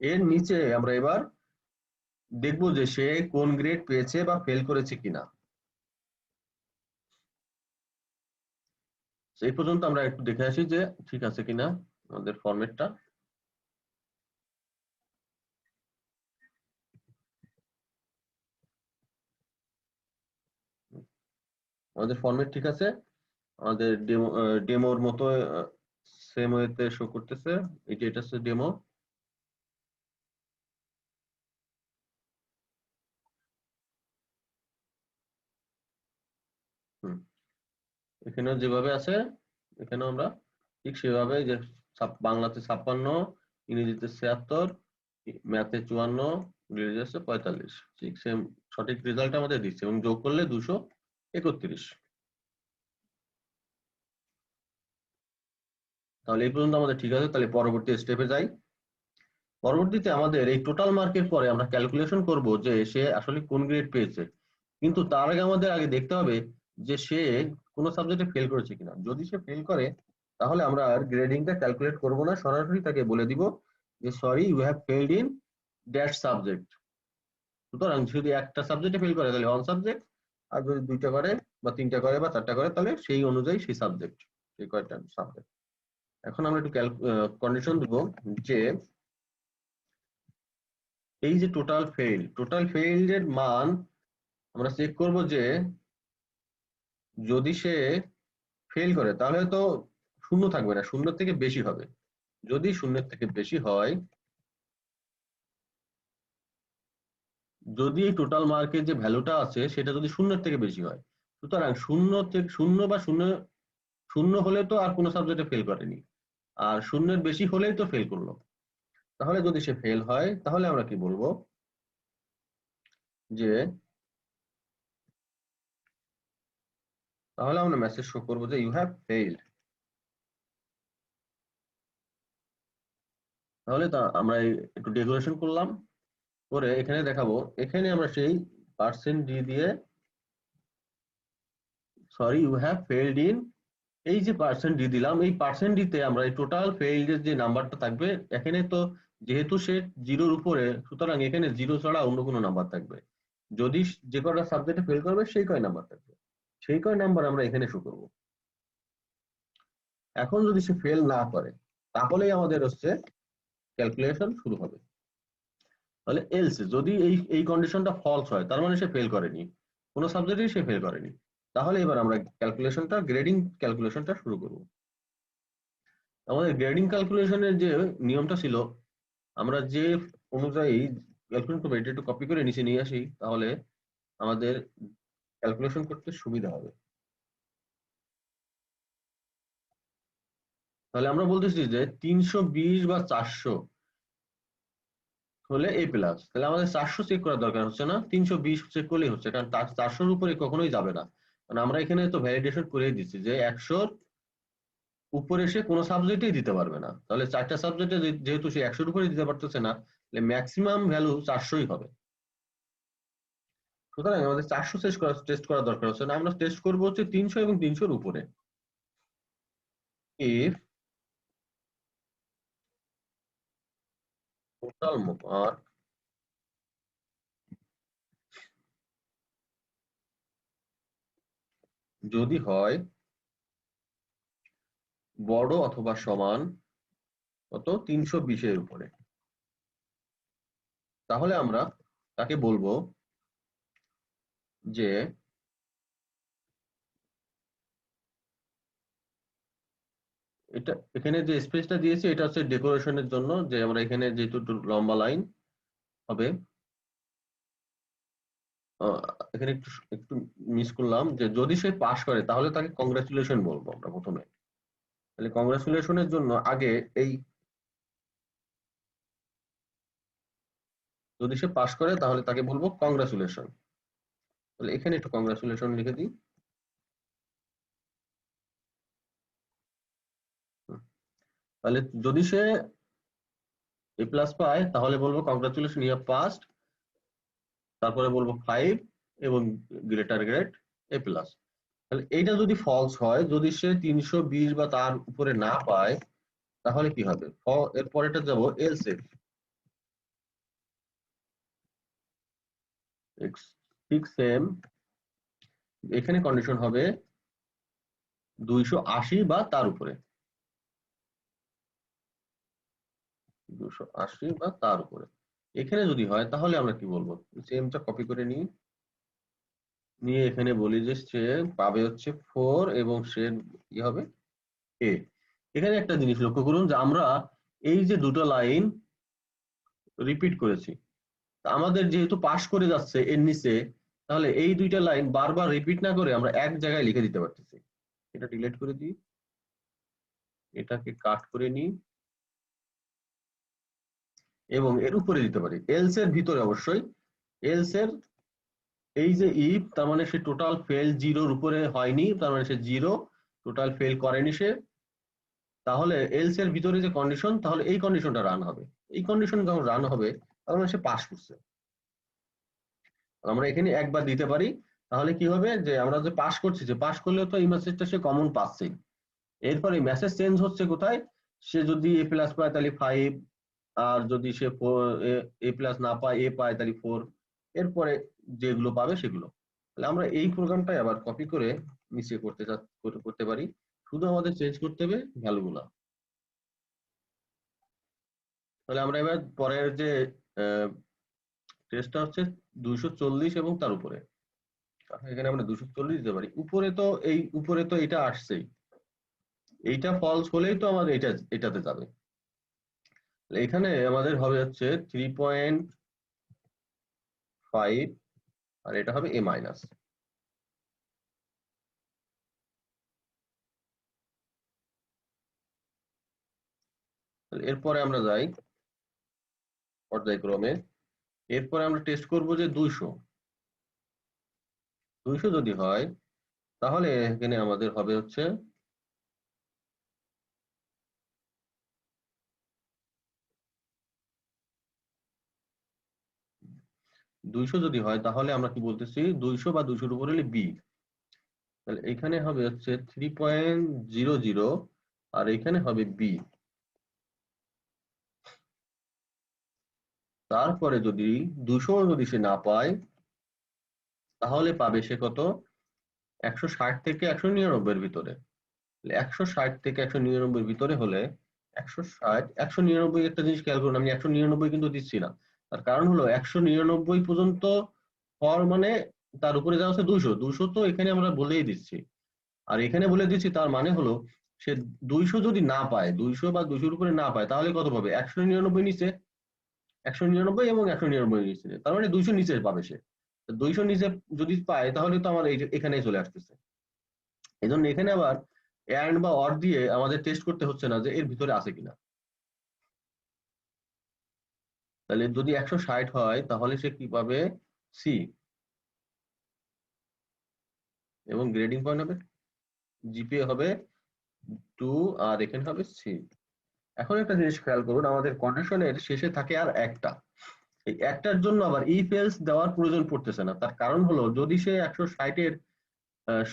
এর নিচে আমরা এবার দেখবো যে সে কোন গ্রেড পেয়েছে বা ফেল করেছে কিনা। এই পর্যন্ত আমরা একটু দেখে আসি যে ঠিক আছে কিনা আমাদের ফরম্যাটটা। আমাদের ফরম্যাট ঠিক আছে, আমাদের ডেমোর মতো সেম ওয়েতে শো করতেছে। এটা হচ্ছে ডেমো। এখানে যেভাবে আছে এখানে আমরা ঠিক সেভাবে যে বাংলাতে 56, ইংরেজিতে 76, ম্যাথে 54, ইংরেজিতে 45, ঠিক সেম সঠিক রেজাল্ট আমাদের দিচ্ছে এবং যোগ করলে 231। তাহলে এই পর্যন্ত আমাদের ঠিক আছে। তাহলে পরবর্তী স্টেপে যাই। পরবর্তীতে আমাদের এই টোটাল মার্কের পরে আমরা ক্যালকুলেশন করব যে সে আসলে কোন গ্রেড পেয়েছে। কিন্তু তার আগে আমাদের আগে দেখতে হবে যে সে কোনো সাবজেক্টে ফেল করেছে কিনা। যদি সে ফেল করে তাহলে আমরা আর গ্রেডিংটা ক্যালকুলেট করব না, সরাসরি তাকে বলে দিব যে sorry you have failed in that subject. সুতরাং যদি একটা সাবজেক্টে ফেল করে তাহলে অন সাবজেক্ট, আর যদি দুইটা করে বা তিনটা করে বা চারটা করে তাহলে সেই অনুযায়ী সেই সাবজেক্ট, সেই কয়টা সাবজেক্ট। এখন আমরা একটু কন্ডিশন দিব যে এই যে টোটাল ফেইল্ড এর মান আমরা চেক করব যে যদি সে ফেল করে তাহলে তো শূন্য থাকবে না, শূন্য থেকে বেশি হবে। যদি শূন্যের থেকে বেশি হয়, যদি এই টোটাল মার্কের যে ভ্যালুটা আছে সেটা যদি শূন্যের থেকে বেশি হয়, সুতরাং শূন্য থেকে শূন্য বা শূন্য শূন্য হলে তো আর কোনো সাবজেক্টে ফেল করেনি, আর শূন্যের বেশি হলেই তো ফেল করলো। তাহলে যদি সে ফেল হয় তাহলে আমরা কি বলবো যে তাহলে আমরা মেসেজ শো করবো যে ইউ হ্যাভ ফেইলড। তাহলে তা আমরা একটু ডেকোরেশন করলাম, করে এখানে দেখাবো। এখানে আমরা সেই পার্সেন্ট দিয়ে sorry you have failed in, এই যে পার্সেন্ট ডি দিলাম, এই পার্সেন্ট ডিতে আমরা এই টোটাল ফেইল্ডের যে নাম্বারটা থাকবে এখানে তো যেহেতু সে জিরোর উপরে, সুতরাং এখানে জিরো ছাড়া অন্য কোনো নাম্বার থাকবে। যদি যে কয়টা সাবজেক্টে ফেল করবে সেই কয় নাম্বার থাকবে, সেই কয় নাম্বার আমরা এখানে শো করব। এখন যদি সে ফেল না করে তাহলেই আমাদের হচ্ছে ক্যালকুলেশন শুরু হবে। তাহলে এলস যদি এই কন্ডিশনটা ফলস হয় তার মানে সে ফেল করেনি, কোনো সাবজেক্টেই সে ফেল করেনি। তাহলে এবার আমরা গ্রেডিং ক্যালকুলেশনটা শুরু করব। আমাদের গ্রেডিং ক্যালকুলেশনের যে নিয়মটা ছিল, আমরা যে অনুযায়ী ক্যালকুলেশন করবো এটা একটু কপি করে নিচে নিয়ে আসি, তাহলে আমাদের ক্যালকুলেশন করতে সুবিধা হবে। তাহলে আমরা বলতেছি যে 320 বা 400 হলে এ প্লাস, তাহলে আমাদের 400 চেক করার দরকার হচ্ছে না, 320 চেক করলেই হচ্ছে, কারণ 400-র উপরে কখনোই যাবে না। কারণ আমরা এখানে তো ভ্যালিডেশন করে দিচ্ছি যে 100-র উপরে সে কোনো সাবজেক্টেই দিতে পারবে না। তাহলে চারটা সাবজেক্টে যেহেতু সে 100-র উপরে দিতে পারতেছে না, তাহলে ম্যাক্সিমাম ভ্যালু 400-ই হবে। সুতরাং আমাদের 400 টেস্ট করার দরকার হচ্ছে না, আমরা টেস্ট করবো হচ্ছে 300 এবং 300-র উপরে। ইফ টোটাল মার্ক যদি হয় বড় অথবা সমান কত 320-এর উপরে, তাহলে আমরা তাকে বলবো যে এটা এখানে যে স্পেসটা দিয়েছি এটা হচ্ছে ডেকোরেশনের জন্য, যে আমরা এখানে যেহেতু একটু লম্বা লাইন হবে, এখানে একটু একটু মিস করলাম, যে যদি সে পাশ করে তাহলে তাকে কংগ্রাচুলেশন বলবো আমরা প্রথমে। তাহলে কংগ্রাচুলেশনের জন্য আগে এই, যদি সে পাশ করে তাহলে তাকে বলবো কংগ্রাচুলেশন। তাহলে এখানে একটু কংগ্রাচুলেশন লিখে দিই। তাহলে যদি সে এ প্লাস পায় তাহলে বলবো কংগ্রাচুলেশন ইউ হ্যাভ পাসড, তারপরে বলবো 5 এবং গ্রেটার গ্রেড এ প্লাস। তাহলে এইটা যদি ফলস হয়, যদি সে 320 বা তার উপরে না পায় তাহলে কি হবে, এর পরেটা যাবো এলস ইফ। 6m, এখানে কন্ডিশন হবে 280 বা তার উপরে, 280 বা তার উপরে। এখানে যদি হয় তাহলে আমরা কি বলবো, সেমটা কপি করে নিই, নিয়ে এখানে বলি যে সে পাবে হচ্ছে 4 এবং সে কি হবে এ। এখানে একটা জিনিস লক্ষ্য করুন যে আমরা এই যে দুটো লাইন রিপিট করেছি, আমাদের যেহেতু পাস করে যাচ্ছে এর নিচে, তাহলে এই দুইটা লাইন বারবার রিপিট না করে আমরা এক জায়গায় লিখে দিতে পারতেছি। এটা ডিলিট করে দিই, এটাকে কাট করে নিই এবং এর উপরে দিতে পারি, এলস এর ভিতরে অবশ্যই। এলস এর এই যে ইফ, তার মানে সে টোটাল ফেল জিরোর উপরে হয়নি, তার মানে সে জিরো টোটাল ফেল করেনি সে। তাহলে এলস এর ভিতরে যে কন্ডিশন, তাহলে এই কন্ডিশনটা রান হবে। এই কন্ডিশন যখন রান হবে তার মানে সে পাস করছে। আমরা এখানে একবার দিতে পারি, তাহলে কি হবে যে আমরা যে পাস করছি, যে পাস করলে তো এই মেসেজটা সে কমন পাচ্ছেই। এরপরে মেসেজ চেঞ্জ হচ্ছে কোথায়, সে যদি এ প্লাস পায় তাহলে 5, আর যদি সে এ প্লাস না পায়, এ পায় তাহলে 4, এরপরে যেগুলো পাবে সেগুলো। তাহলে আমরা এই প্রোগ্রামটাই আবার কপি করে নিচে করতে পারি, শুধু আমাদের চেঞ্জ করতে হবে ভ্যালুগুলা। তাহলে আমরা এবার পরের যে টেস্টটা হচ্ছে 240 এবং তার উপরে, এখানে আমরা 240 দিতে পারি। উপরে তো এটা আসছেই, এইটা ফলস হলেই তো আমাদের এটাতে যাবে। এখানে আমাদের হবে হচ্ছে 3.5 আর এটা হবে a মাইনাস। এরপরে আমরা যাই পর্যায়ক্রমে। এরপরে আমরা টেস্ট করব যে 200 যদি হয় তাহলে এখানে আমাদের হবে হচ্ছে 200 যদি হয় তাহলে আমরা কি বলতেছি, 200 বা 200-র উপরে হলে বি। তাহলে এখানে হবে হচ্ছে 3.00 আর এখানে হবে বি। তারপরে যদি 200 যদি সে না পায় তাহলে পাবে সে কত, 160 থেকে 199 এর ভিতরে। 160 থেকে 199 এর ভিতরে হলে 160 199, একটা জিনিস খেয়াল করুন, আমি 199 কিন্তু দিচ্ছি না। তার কারণ হলো 199 পর্যন্ত হওয়ার মানে তার উপরে যাওয়া হচ্ছে 200, 200 তো এখানে আমরা বলেই দিচ্ছি। আর এখানে বলে দিচ্ছি তার মানে হলো সে 200 যদি না পায়, 200 বা 200-র উপরে না পায়, তাহলে কত পাবে, 199 নিচে, 199 এবং 199 নিচে, তার মানে 200 নিচে পাবে সে। 200 নিচে যদি পায় তাহলে তো আমার এখানেই চলে আসতেছে। এই জন্য এখানে আবার অ্যান্ড বা অর দিয়ে আমাদের টেস্ট করতে হচ্ছে না যে এর ভিতরে আছে কিনা। তাহলে যদি 160 হয় তাহলে সে কি পাবে, সি, এবং গ্রেডিং পয়েন্ট হবে, জিপিএ হবে 2 আর এখানে হবে সি। এখন একটা জিনিস খেয়াল করুন, আমাদের কন্ডিশনের শেষে থাকে আর একটা, এই একটার জন্য আবার ইফ এলস দেওয়ার প্রয়োজন পড়তেছে না। তার কারণ হলো যদি সে 160-এর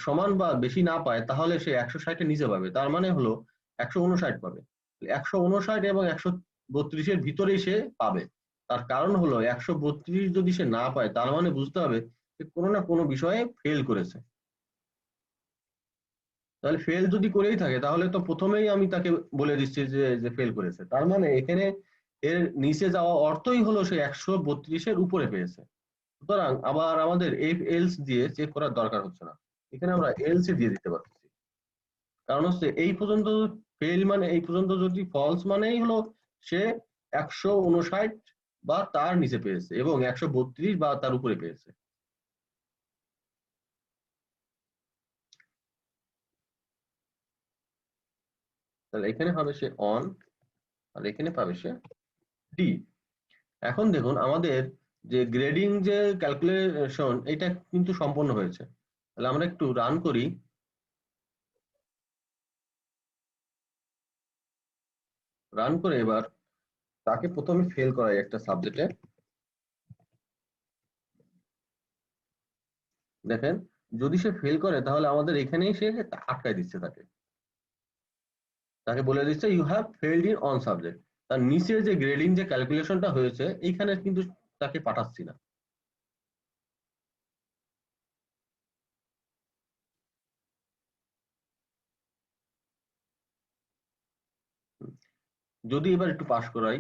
সমান বা বেশি না পায় তাহলে সে 160-এর নিচে পাবে, তার মানে হলো 159 পাবে। 159 এবং 132-এর ভিতরেই সে পাবে। তার কারণ হলো 132 যদি সে না পায় তার মানে বুঝতে হবে যে কোনো না কোনো বিষয়ে ফেল করেছে। তাহলে ফেল যদি করেই থাকে তাহলে তো প্রথমেই আমি তাকে বলে দিচ্ছি যে ফেল করেছে, তার মানে এখানে এর নিচে যাওয়া অর্থই হলো সে 132-এর উপরে পেয়েছে। সুতরাং আবার আমাদের এফ এলস দিয়ে চেক করার দরকার হচ্ছে না, এখানে আমরা এলস দিয়ে দিতে পারছি। কারণ হচ্ছে এই পর্যন্ত ফেল মানে, এই পর্যন্ত যদি ফলস মানেই হলো সে 159 বা তার নিচে পেয়েছে এবং 132 বা তার উপরে পেয়েছে। তাহলে এখানে হবে সে অন আর এখানে পাবে সে ডি। এখন দেখুন আমাদের যে গ্রেডিং যে ক্যালকুলেশন এটা কিন্তু সম্পন্ন হয়েছে। তাহলে আমরা একটু রান করি, রান করে এবার তাকে প্রথমে ফেল করাই একটা সাবজেক্টে। দেখেন যদি সে ফেল করে তাহলে আমাদের এখানেই সে আটকায় দিচ্ছে, তাকে তাকে বলে দিচ্ছে you have failed in on subject. তার নিচে যে গ্রেডিং যে ক্যালকুলেশনটা হয়েছে এইখানে কিন্তু তাকে পাঠাচ্ছি না। যদি এবার একটু পাস করাই,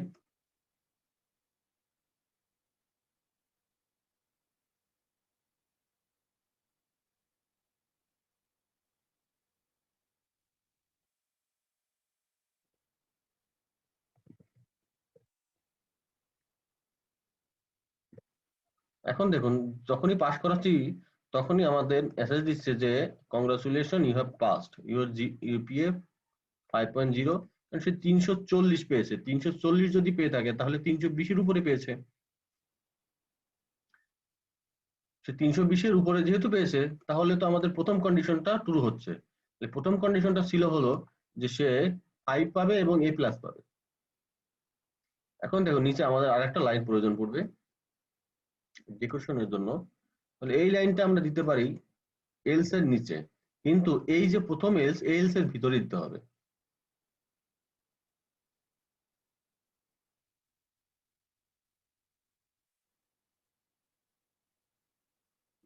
এখন দেখুন যখনই পাস করাচ্ছি তখনই আমাদের মেসেজ দিচ্ছে যে congratulation you have passed your UPA 5.0। সে 340 পেয়েছে, 340 যদি পেয়ে থাকে তাহলে 320-এর উপরে পেয়েছে। সে 320-এর উপরে যেহেতু পেয়েছে তাহলে তো আমাদের প্রথম কন্ডিশনটা ট্রু হচ্ছে। প্রথম কন্ডিশনটা ছিল হলো যে সে 5 পাবে এবং A+ পাবে। এখন দেখো নিচে আমাদের আরেকটা লাইন প্রয়োজন পড়বে ডেকোরেশনের জন্য। তাহলে এই লাইনটা আমরা দিতে পারি এলস এর নিচে, কিন্তু এই যে প্রথম এলস, এই এলস এর ভিতরে দিতে হবে।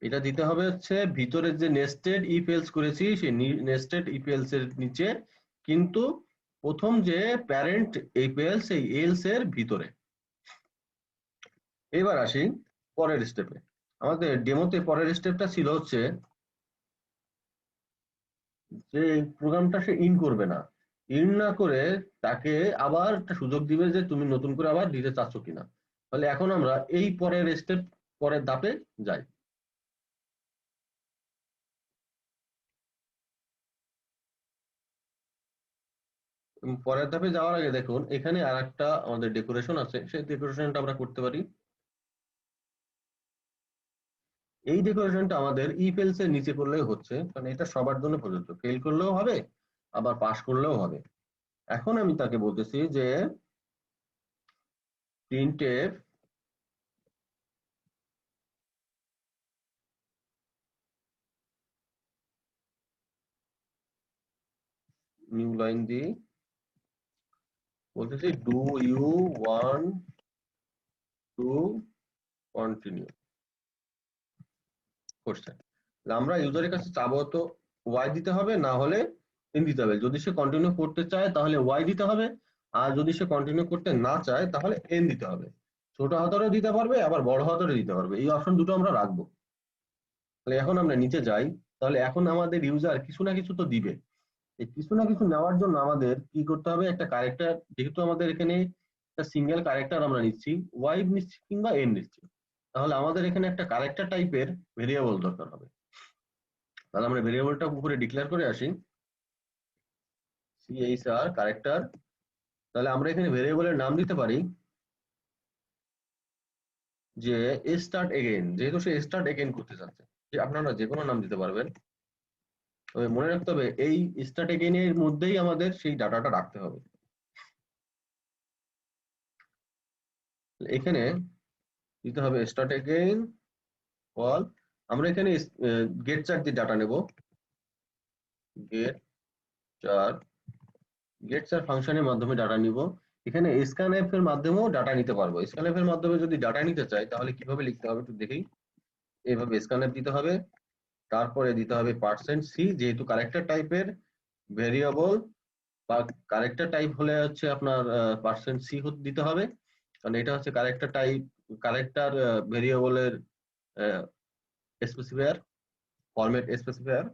এটা দিতে হবে হচ্ছে ভিতরের যে নেস্টেড ইফ এলস করেছি সেই নেস্টেড ইফ এলস এর নিচে, কিন্তু প্রথম যে প্যারেন্ট ইফ এলস এই এলস এর ভিতরে। এবার আসি পরের স্টেপে। আমাদের ডেমোতে পরের স্টেপটা ছিল হচ্ছে যে প্রোগ্রামটা সে ইন করবে না, ইন না করে তাকে আবার একটা সুযোগ দিবে যে তুমি নতুন করে আবার দিতে চাচ্ছ কিনা। তাহলে এখন আমরা এই পরের স্টেপ, পরের ধাপে যাই। পরের ধাপে যাওয়ার আগে দেখুন এখানে আর একটা আমাদের ডেকোরেশন আছে, সেই ডেকোরেশনটা আমরা করতে পারি। এই ডেকোরেশনটা আমাদের ইফ এলস এর নিচে করলেও হচ্ছে, কারণ এটা সবার জন্য প্রযোজ্য, ফেল করলেও হবে আবার পাস করলেও হবে। এখন আমি তাকে বলতেছি যে প্রিন্টএফ নিউ লাইন দিয়ে বলতেছি do you want to continue করছে। আমরা ইউজারের কাছে চাবো তো ওয়াই দিতে হবে, না হলে এন দিতে হবে। যদি সে কন্টিনিউ করতে চায় তাহলে ওয়াই দিতে হবে, আর যদি সে কন্টিনিউ করতে না চায় তাহলে এন দিতে হবে। ছোট হাতেরও দিতে পারবে আবার বড় হাতেরও দিতে পারবে, এই অপশন দুটো আমরা রাখবো। তাহলে এখন আমরা নিচে যাই। তাহলে এখন আমাদের ইউজার কিছু না কিছু তো দিবে, এই কিছু না কিছু নেওয়ার জন্য আমাদের কি করতে হবে, একটা ক্যারেক্টার, যেহেতু আমাদের এখানে একটা সিঙ্গেল ক্যারেক্টার আমরা নিচ্ছি, ওয়াই নিচ্ছি কিংবা এন নিচ্ছি, তাহলে আমাদের এখানে একটা ক্যারেক্টার টাইপের ভেরিয়েবল দরকার হবে। তাহলে আমরা ভেরিয়েবলটা উপরে ডিক্লেয়ার করে আসি CHR ক্যারেক্টার। তাহলে আমরা এখানে ভেরিয়েবলের নাম দিতে পারি যে স্টার্ট এগেইন, যেহেতু সে স্টার্ট এগেইন করতে চাচ্ছে। যে আপনারা যে কোনো নাম দিতে পারবেন, তবে মনে রাখতে হবে এই স্টার্ট এগেইন এর মধ্যেই আমাদের সেই ডাটাটা রাখতে হবে। এখানে দিতে হবে স্টার্ট এগেইন কল। আমরা এখানে গেট চার দিয়ে ডাটা নেব, গেট চার, গেট চার ফাংশনের মাধ্যমে ডাটা নিব। এখানে স্ক্যানএফ এর মাধ্যমেও ডাটা নিতে পারবো। স্ক্যানএফ এর মাধ্যমে যদি ডাটা নিতে চাই তাহলে কিভাবে লিখতে হবে একটু দেখি। এইভাবে স্ক্যানএফ দিতে হবে, তারপরে দিতে হবে %c, যেহেতু ক্যারেক্টার টাইপের ভেরিয়েবল বা ক্যারেক্টার টাইপ হলে হচ্ছে আপনার %c দিতে হবে, কারণ এটা হচ্ছে ক্যারেক্টার টাইপ, ক্যারেক্টার ভেরিয়েবলের স্পেসিফায়ার, ফরম্যাট স্পেসিফায়ার।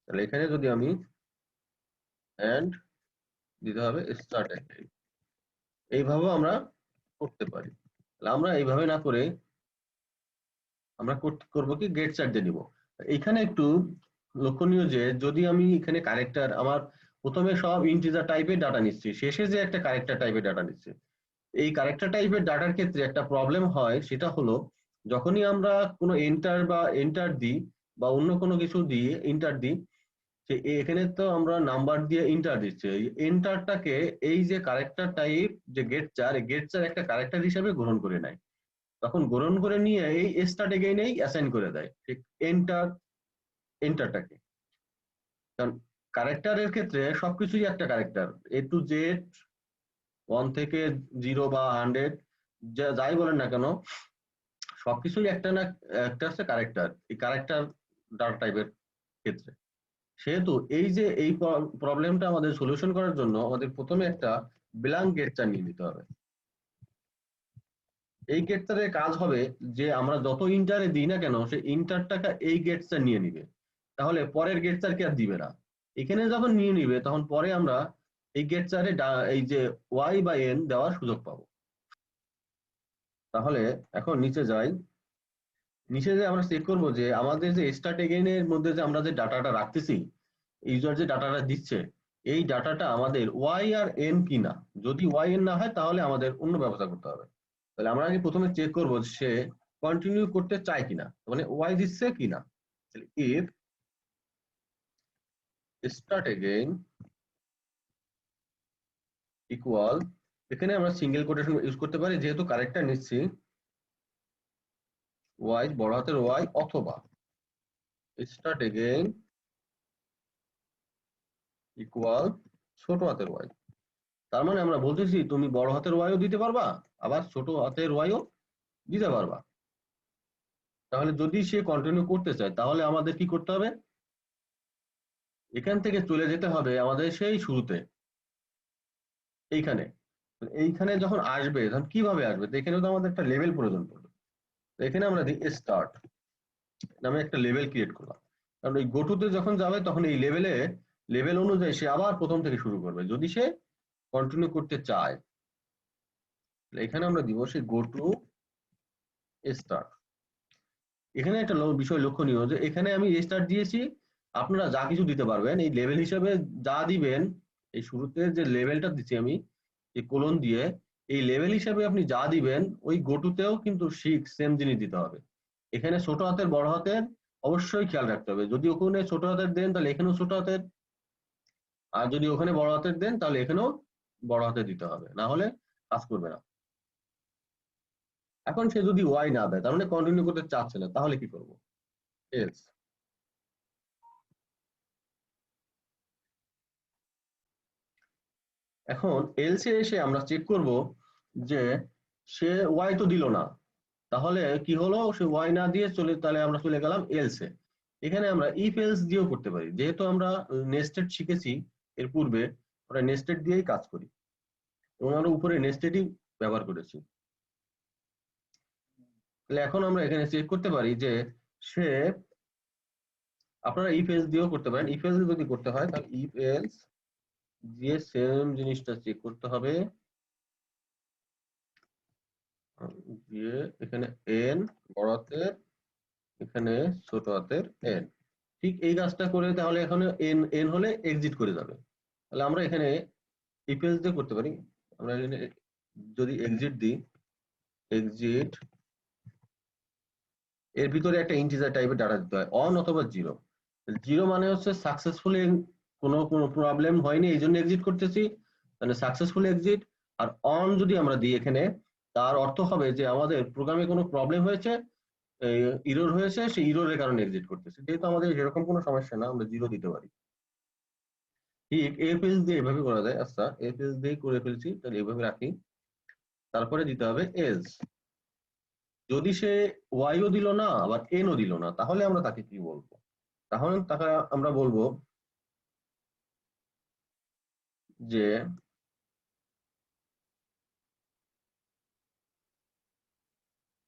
তাহলে এখানে যদি আমি এন্ড দিতে হবে স্টার্ট এগেইন, এইভাবেও আমরা করতে পারি। তাহলে আমরা এইভাবে না করে আমরা করব কি গেট চার্ট দিয়ে নিব। এখানে একটু লক্ষণীয় যে যদি আমি এখানে ক্যারেক্টার আমার প্রথমে সব ইন্টিজার টাইপের ডাটা নিচ্ছি, শেষে যে একটা ক্যারেক্টার টাইপের ডাটা নিচ্ছি, এই ক্যারেক্টার টাইপের ডাটার ক্ষেত্রে একটা প্রবলেম হয়, সেটা হলো যখনই আমরা কোনো এন্টার বা এন্টার দিই বা অন্য কোনো কিছু দিয়ে ইন্টার দিই, যে এখানে তো আমরা নাম্বার দিয়ে ইন্টার দিচ্ছি, এন্টারটাকে এই যে ক্যারেক্টার টাইপ যে গেট চার একটা ক্যারেক্টার হিসেবে গ্রহণ করে নেয়। তখন গ্রহণ করে নিয়ে এই স্টার্ট এগেইনেই অ্যাসাইন করে দেয় ঠিক এন্টার, এন্টারটাকে। কারণ ক্যারেক্টারের ক্ষেত্রে সবকিছুই একটা ক্যারেক্টার, A to Z, 1 থেকে 0 বা 100, যাই বলেন না কেন সবকিছুই একটা না একটা হচ্ছে ক্যারেক্টার, এই ক্যারেক্টার ডাটা টাইপের ক্ষেত্রে। সেহেতু এই যে এই প্রবলেমটা আমাদের সলিউশন করার জন্য আমাদের প্রথমে একটা ব্ল্যাঙ্ক গেট চার নিয়ে নিতে হবে। এই গেট চারের কাজ হবে যে আমরা যত ইন্টারে দিই না কেন সে ইন্টার টাকা এই গেট চার নিয়ে নিবে, তাহলে পরের গেট চারকে আর দিবে না। এখানে যখন নিয়ে নিবে তখন পরে আমরা এই গেট চারে এই যে ওয়াই বা এন দেওয়ার সুযোগ পাবো। তাহলে এখন নিচে যাই, নিচে যে আমরা চেক করবো যে আমাদের যে স্টার্ট এগেইন এর মধ্যে যে আমরা যে ডাটাটা রাখতেছি, ইউজার যে ডাটাটা দিচ্ছে এই ডাটাটা আমাদের ওয়াই আর এন কিনা। যদি ওয়াই এন না হয় তাহলে আমাদের অন্য ব্যবস্থা করতে হবে। তাহলে আমরা আগে প্রথমে চেক করবো সে কন্টিনিউ করতে চায় কিনা, মানে ওয়াই দিচ্ছে কিনা। তাহলে ইফ স্টার্ট এগেইন ইকুয়াল, এখানে আমরা সিঙ্গেল কোটেশন ইউজ করতে পারি যেহেতু কারেক্টটা নিচ্ছি, ওয়াই বড় হাতের ওয়াই অথবা স্টার্ট এগেইন ইকুয়াল ছোট হাতের ওয়াই। তার মানে আমরা বলতেছি তুমি বড় হাতের ওয়াইও দিতে পারবা আবার ছোট হাতের ওয়াইও দিতে পারবা। তাহলে যদি সে কন্টিনিউ করতে চায় তাহলে আমাদের কি করতে হবে, এখান থেকে চলে যেতে হবে আমাদের সেই শুরুতে এইখানে। এইখানে যখন আসবে তখন কিভাবে আসবে, তো এখানে তো আমাদের একটা লেভেল প্রয়োজন পড়বে। তো এখানে আমরা দিই স্টার্ট নামে একটা লেভেল ক্রিয়েট করলাম, কারণ ওই গোটুতে যখন যাবে তখন এই লেভেল অনুযায়ী সে আবার প্রথম থেকে শুরু করবে যদি সে কন্টিনিউ করতে চায়। এখানে আমরা দিব সেই গো টু স্টার্ট। এখানে একটা বিষয় লক্ষণীয় যে এখানে আমি স্টার্ট দিয়েছি, আপনারা যা কিছু দিতে পারবেন এই লেভেল হিসেবে যা দিবেন, এই শুরুতে যে লেভেলটা দিচ্ছি আমি এই কোলন দিয়ে, এই লেভেল হিসেবে আপনি যা দিবেন ওই গোটুতেও কিন্তু সেম জিনিস দিতে হবে। এখানে ছোট হাতের বড় হাতের অবশ্যই খেয়াল রাখতে হবে, যদি ওখানে ছোট হাতের দেন তাহলে এখানেও ছোট হাতের, আর যদি ওখানে বড় হাতের দেন তাহলে এখানেও বড় হাতের দিতে হবে, না হলে কাজ করবে না। এখন সে যদি ওয়াই না দেয় তার মানে কন্টিনিউ করতে চাচ্ছে না, তাহলে কি করবো, এলস। এখন এলসে এসে আমরা চেক করব যে সে ওয়াই তো দিল না, তাহলে কি হলো সে ওয়াই না দিয়ে চলে, তাহলে আমরা চলে গেলাম এলসে। এখানে আমরা ইফ এলস দিয়েও করতে পারি, যেহেতু আমরা নেস্টেড শিখেছি এর পূর্বে, আমরা নেস্টেড দিয়েই কাজ করি এবং আমরা উপরে নেস্টেডই ব্যবহার করেছি। তাহলে এখন আমরা এখানে চেক করতে পারি যে সে, আপনারা ইফ এলস দিয়েও করতে পারেন। ইফ এলস যদি করতে হয় তাহলে ইফ এলস দিয়ে সেম জিনিসটা চেক করতে হবে, দিয়ে এখানে এন বড় হাতের, এখানে ছোট হাতের এন, ঠিক এই কাজটা করে তাহলে এখানে এন এন হলে এক্সিট করে যাবে। তাহলে আমরা এখানে ইফ এলস দিয়ে করতে পারি। আমরা এখানে যদি এক্সিট দিই, এক্সিট এর ভিতরে একটা ইন্টিজার টাইপের ডাটা দিতে হয়, অন অথবা জিরো। জিরো মানে হচ্ছে সাকসেসফুলি কোনো প্রবলেম হয়নি এই জন্য এক্সিট করতেছি, মানে সাকসেসফুল এক্সিট। আর অন যদি আমরা দিই এখানে, তার অর্থ হবে যে আমাদের প্রোগ্রামে কোনো প্রবলেম হয়েছে, ইরর হয়েছে, সেই ইররের কারণে এক্সিট করতেছে। যেহেতু আমাদের এরকম কোনো সমস্যা না, আমরা জিরো দিতে পারি। ঠিক এফ এলস দিয়ে এভাবে করা যায়। আচ্ছা এফ এলস দিয়ে করে ফেলছি, তাহলে এভাবে রাখি। তারপরে দিতে হবে এলস। যদি সে ওয়াইও দিল না আবার এনও দিল না তাহলে আমরা তাকে কি বলবো, তাহলে তাকে আমরা বলবো যে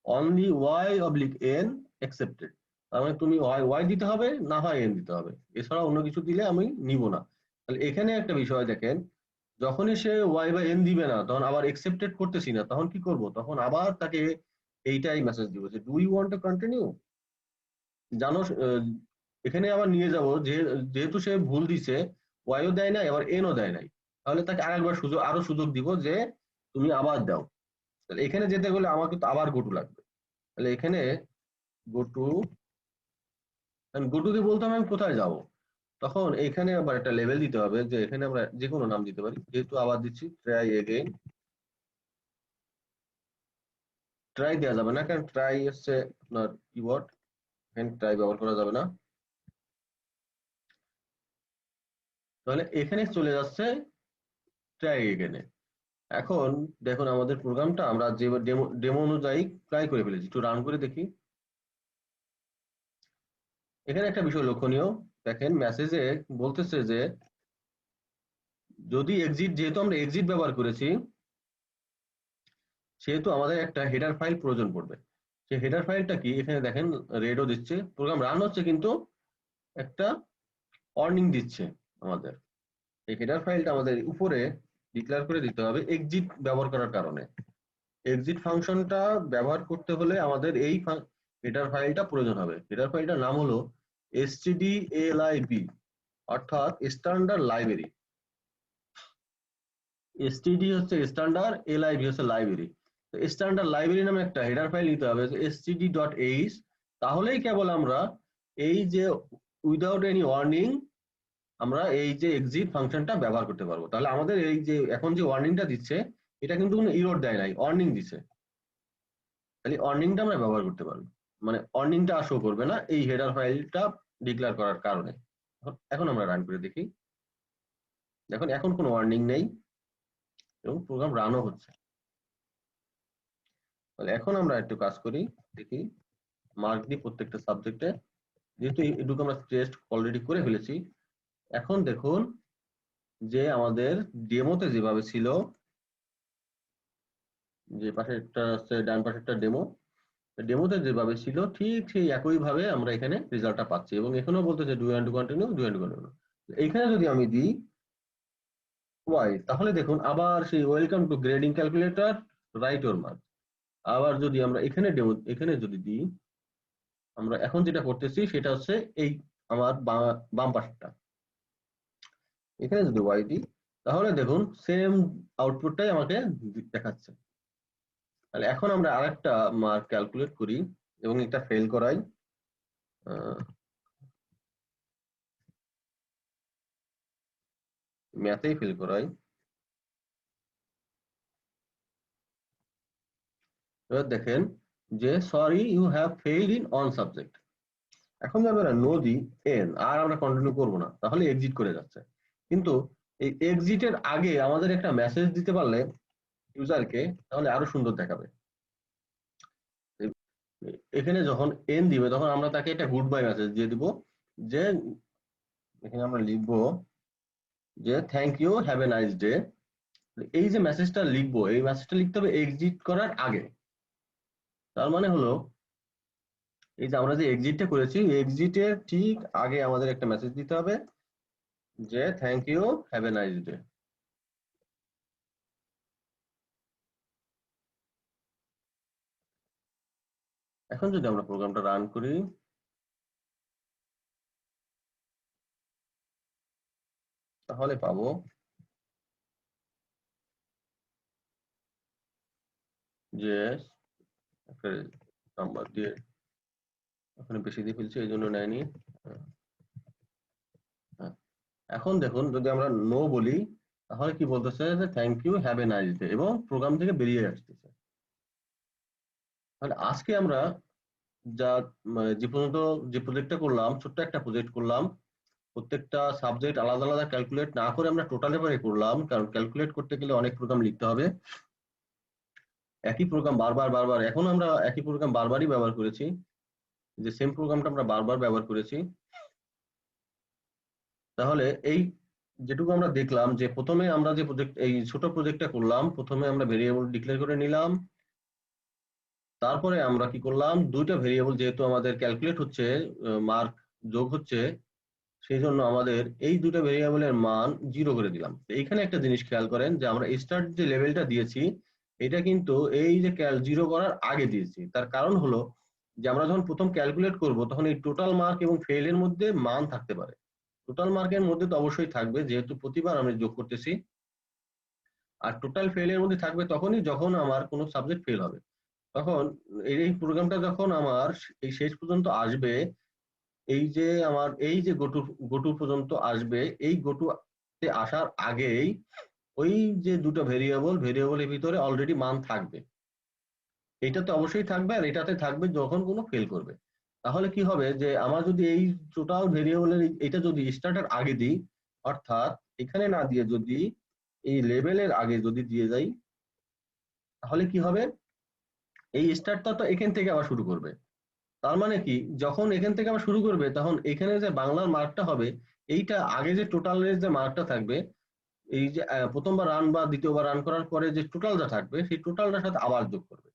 only Y oblique N accepted. তার মানে তুমি ওয়াই ওয়াই দিতে হবে, না হয় এন দিতে হবে, এছাড়া অন্য কিছু দিলে আমি নিব না। তাহলে এখানে একটা বিষয় দেখেন, যখনই সে ওয়াই বা এন দিবে না তখন আবার একসেপ্টেড করতেছি না, তখন কি করব, তখন আবার তাকে এইটাই মেসেজ দিব যে do you want to continue. জানো এখানে আবার নিয়ে যাব যেহেতু সে ভুল দিছে, ওয়াইও দেয় নাই আবার এনও দেয় নাই, তাহলে তাকে আরেকবার আরো সুযোগ দিব যে তুমি আবার দাও। তাহলে এখানে যেতে গেলে আমাকে তো আবার গোটু লাগবে। তাহলে এখানে গোটু, গোটুকে বলতে হবে আমি কোথায় যাব, তখন এখানে আবার একটা লেভেল দিতে হবে, যে এখানে আমরা যে কোনো নাম দিতে পারি, যেহেতু আবার দিচ্ছি ট্রাই এগেইন। ট্রাই দেওয়া যাবে না কারণ ট্রাই হচ্ছে আপনার কিওয়ার্ড, এখানে ট্রাই ব্যবহার করা যাবে না। তাহলে এখানে চলে যাচ্ছে ট্রাই এগেইনে। এখন দেখুন আমাদের প্রোগ্রামটা আমরা যে ডেমো ডেমো অনুযায়ী ট্রাই করে ফেলেছি, একটু রান করে দেখি। এখানে একটা বিষয় লক্ষণীয়, দেখেন মেসেজে বলতেছে যে যদি এক্সিট, যেহেতু আমরা এক্সিট ব্যবহার করেছি সেহেতু আমাদের একটা হেডার ফাইল প্রয়োজন পড়বে। সেই হেডার ফাইলটা কি, এখানে দেখেন রেডও দিচ্ছে, প্রোগ্রাম রান হচ্ছে কিন্তু একটা ওয়ার্নিং দিচ্ছে আমাদের। এই হেডার ফাইলটা আমাদের উপরে ডিক্লেয়ার করে দিতে হবে এক্সিট ব্যবহার করার কারণে। এক্সিট ফাংশনটা ব্যবহার করতে হলে আমাদের এই হেডার ফাইলটা প্রয়োজন হবে। হেডার ফাইলটার নাম হলো stdlib, অর্থাৎ স্ট্যান্ডার্ড লাইব্রেরি। std হচ্ছে স্ট্যান্ডার্ড, lib হচ্ছে লাইব্রেরি। তো স্ট্যান্ডার্ড লাইব্রেরি নামে একটা হেডার ফাইল নিতে হবে std.h। তাহলেই কেবল আমরা এই যে উইদাউট এনি ওয়ার্নিং আমরা এই যে এক্সিট ফাংশনটা ব্যবহার করতে পারবো। তাহলে আমাদের এই যে এখন যে ওয়ার্নিংটা দিচ্ছে এটা কিন্তু কোনো এরর দেয় নাই, ওয়ার্নিং দিচ্ছে, তাহলে ওয়ার্নিংটা আমরা ব্যবহার করতে পারবো। মানে ওয়ার্নিংটা শো করবে না এই হেডার ফাইলটা ডিক্লেয়ার করার কারণে। এখন আমরা রান করে দেখি, দেখুন এখন কোনো ওয়ার্নিং নেই এবং প্রোগ্রাম রানও হচ্ছে। তাহলে এখন আমরা একটু কাজ করি, দেখি মার্ক দিই প্রত্যেকটা সাবজেক্টে। যেহেতু এটুকু আমরা টেস্ট অলরেডি করে ফেলেছি, এখন দেখুন যে আমাদের ডেমোতে যেভাবে ছিল, যে পাশেরটা আছে ডান পাশেরটা ডেমো, ডেমোতে যেভাবে ছিল ঠিক সেই একই ভাবে আমরা এখানে রেজাল্টটা পাচ্ছি। এবং এখানেও বলতেছে do and continue, do and continue. এইখানে যদি আমি দিই ওয়াই, তাহলে দেখুন আবার সেই welcome to grading calculator, right or mark. আবার যদি আমরা এখানে ডেমো এখানে যদি দিই, আমরা এখন যেটা করতেছি সেটা হচ্ছে এই আমার বাম পাশেরটা, এখানে যদি ওয়াই দিই তাহলে দেখুন সেম আউটপুটটাই আমাকে দেখাচ্ছে। তাহলে এখন আমরা আরেকটা মার্ক ক্যালকুলেট করি এবং এটা ফেল করাই। ম্যাথেই ফেল করাই। এবার দেখেন যে sorry you have failed in on subject. এখন যদি আমরা নো দিই এন, আর আমরা কন্টিনিউ করবো না, তাহলে এক্সিট করে যাচ্ছে। কিন্তু এই এক্সিটের আগে আমাদের একটা মেসেজ দিতে পারলে ইউজারকে, তাহলে আরো সুন্দর দেখাবে। এখানে যখন এন দিবে তখন আমরা তাকে একটা গুড বাই মেসেজ দিয়ে দিব, যে এখানে আমরা লিখবো যে thank you, have a nice day. এই যে মেসেজটা লিখবো, এই মেসেজটা লিখতে হবে এক্সিট করার আগে। তার মানে হলো এই যে আমরা যে এক্সিটটা করেছি, এক্সিটের ঠিক আগে আমাদের একটা মেসেজ দিতে হবে যে thank you, have a nice day. এখন যদি আমরা প্রোগ্রামটা রান করি, তাহলে পাবো যে একটা নাম্বার দিয়ে, ওখানে বেশি দিয়ে ফেলছি এই জন্য নেয়নি। এখন দেখুন যদি আমরা নো বলি তাহলে কি বলতেছে যে thank you, have a nice day, এবং প্রোগ্রাম থেকে বেরিয়ে আসতেছে। তাহলে আজকে আমরা যা যে পর্যন্ত যে প্রজেক্টটা করলাম, ছোট্ট একটা প্রজেক্ট করলাম, প্রত্যেকটা সাবজেক্ট আলাদা আলাদা ক্যালকুলেট না করে আমরা টোটাল পেপারে করলাম, কারণ ক্যালকুলেট করতে গেলে অনেক প্রোগ্রাম লিখতে হবে। একই প্রোগ্রাম বারবার বারবার, এখন আমরা একই প্রোগ্রাম বারবারই ব্যবহার করেছি, যে সেম প্রোগ্রামটা আমরা বারবার ব্যবহার করেছি। তাহলে এই যেটুকু আমরা দেখলাম যে প্রথমে আমরা যে প্রজেক্ট এই ছোট প্রজেক্টটা করলাম, প্রথমে আমরা ভেরিয়েবল ডিক্লেয়ার করে নিলাম, তারপরে আমরা কি করলাম দুইটা ভেরিয়েবল, যেহেতু আমাদের ক্যালকুলেট হচ্ছে, মার্ক যোগ হচ্ছে, সেই জন্য আমাদের এই দুটো ভেরিয়েবলের মান 0 করে দিলাম। এইখানে একটা জিনিস খেয়াল করেন যে আমরা স্টার্ট যে লেভেলটা দিয়েছি এটা কিন্তু এই যে 0 করার আগে দিয়েছি। তার কারণ হলো যে আমরা যখন প্রথম ক্যালকুলেট করব তখন এই টোটাল মার্ক এবং ফেলের মধ্যে মান থাকতে পারে। টোটাল মার্কের মধ্যে তো অবশ্যই থাকবে যেহেতু প্রতিবার আমরা যোগ করতেছি, আর টোটাল ফেলের মধ্যে থাকবে তখনই যখন আমার কোনো সাবজেক্ট ফেল হবে। তখন এই প্রোগ্রামটা যখন আমার এই শেষ পর্যন্ত আসবে, এই যে আমার এই যে গোটু পর্যন্ত আসবে, এই গোটুতে আসার আগেই ওই যে দুটো ভেরিয়েবলের ভিতরে অলরেডি মান থাকবে। এইটাতে অবশ্যই থাকবে, আর এটাতে থাকবে যখন কোনো ফেল করবে। তাহলে কি হবে যে আমার যদি এই টোটাল ভেরিয়েবলের এটা যদি স্টার্টার আগে দিই, অর্থাৎ এখানে না দিয়ে যদি এই লেভেলের আগে যদি দিয়ে যাই, তাহলে কি হবে এই স্টার্টটা তো এখান থেকে আবার শুরু করবে। তার মানে কি, যখন এখান থেকে আবার শুরু করবে তখন এখানে যে বাংলার মার্কটা হবে, এইটা আগে যে টোটালের যে মার্কটা থাকবে, এই যে প্রথমবার রান বা দ্বিতীয়বার রান করার পরে যে টোটালটা থাকবে সেই টোটালটার সাথে আবার যোগ করবে।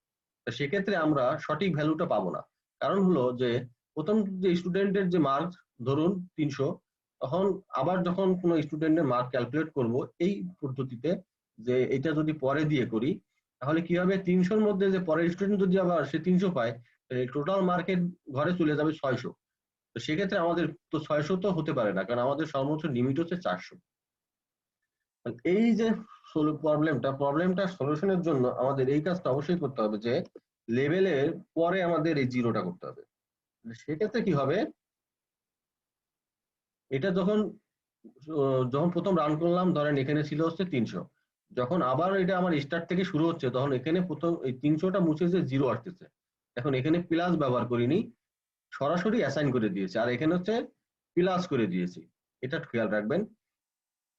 তো সেক্ষেত্রে আমরা সঠিক ভ্যালুটা পাবো না। কারণ হলো যে প্রথম যে স্টুডেন্টের যে মার্ক ধরুন 300, তখন আবার যখন কোনো স্টুডেন্টের মার্ক ক্যালকুলেট করব এই পদ্ধতিতে, যে এটা যদি পরে দিয়ে করি, তাহলে কি হবে, 300-র মধ্যে যে পরের স্টুডেন্ট যদি আবার সে 300 পায়, টোটাল মার্কের ঘরে চলে যাবে 600। তো সেক্ষেত্রে আমাদের তো 600 তো হতে পারে না, কারণ আমাদের সর্বোচ্চ লিমিট হচ্ছে 400। এই যে প্রবলেমটা সলিউশনের জন্য আমাদের এই কাজটা অবশ্যই করতে হবে যে লেভেলের পরে আমাদের এই জিরোটা করতে হবে। সেক্ষেত্রে কি হবে, এটা যখন প্রথম রান করলাম, ধরেন এখানে ছিল হচ্ছে 300, যখন আবার এটা আমার স্টার্ট থেকে শুরু হচ্ছে, তখন এখানে প্রথম এই 300টা মুছে যে জিরো আসতেছে, এখন এখানে প্লাস ব্যবহার করিনি, সরাসরি অ্যাসাইন করে দিয়েছি, আর এখানে হচ্ছে প্লাস করে দিয়েছি। এটা খেয়াল রাখবেন।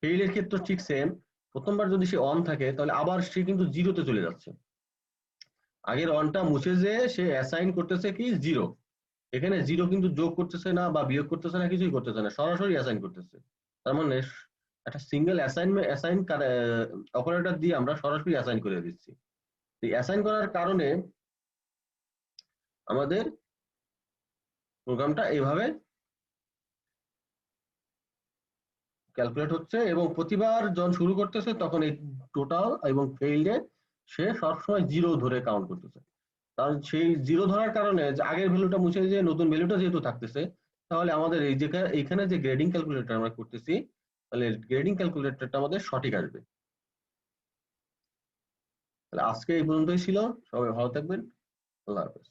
ফেইলের ক্ষেত্রে ঠিক সেম, প্রথমবার যদি সে অন থাকে তাহলে আবার সে কিন্তু জিরোতে চলে যাচ্ছে, আগের অনটা মুছে যে সে অ্যাসাইন করতেছে কি জিরো, এখানে জিরো কিন্তু যোগ করতেছে না বা বিয়োগ করতেছে না, কিছুই করতেছে না, সরাসরি অ্যাসাইন করতেছে। তার মানে একটা সিঙ্গেল অ্যাসাইন অপারেটর দিয়ে আমরা সরাসরি অ্যাসাইন করে দিচ্ছি। এই অ্যাসাইন করার কারণে আমাদের প্রোগ্রামটা এইভাবে ক্যালকুলেট হচ্ছে, এবং প্রতিবার যখন শুরু করতেছে তখন এই টোটাল এবং ফেইল্ডে সে সবসময় জিরো ধরে কাউন্ট করতেছে। কারণ সেই জিরো ধরার কারণে যে আগের ভ্যালুটা মুছে যে নতুন ভ্যালুটা যেহেতু থাকতেছে, তাহলে আমাদের এই যে এখানে যে গ্রেডিং ক্যালকুলেটর আমরা করতেছি, তাহলে গ্রেডিং ক্যালকুলেটরটা আমাদের সঠিক আসবে। তাহলে আজকে এই পর্যন্তই ছিল। সবাই ভালো থাকবেন। আল্লাহ হাফেজ।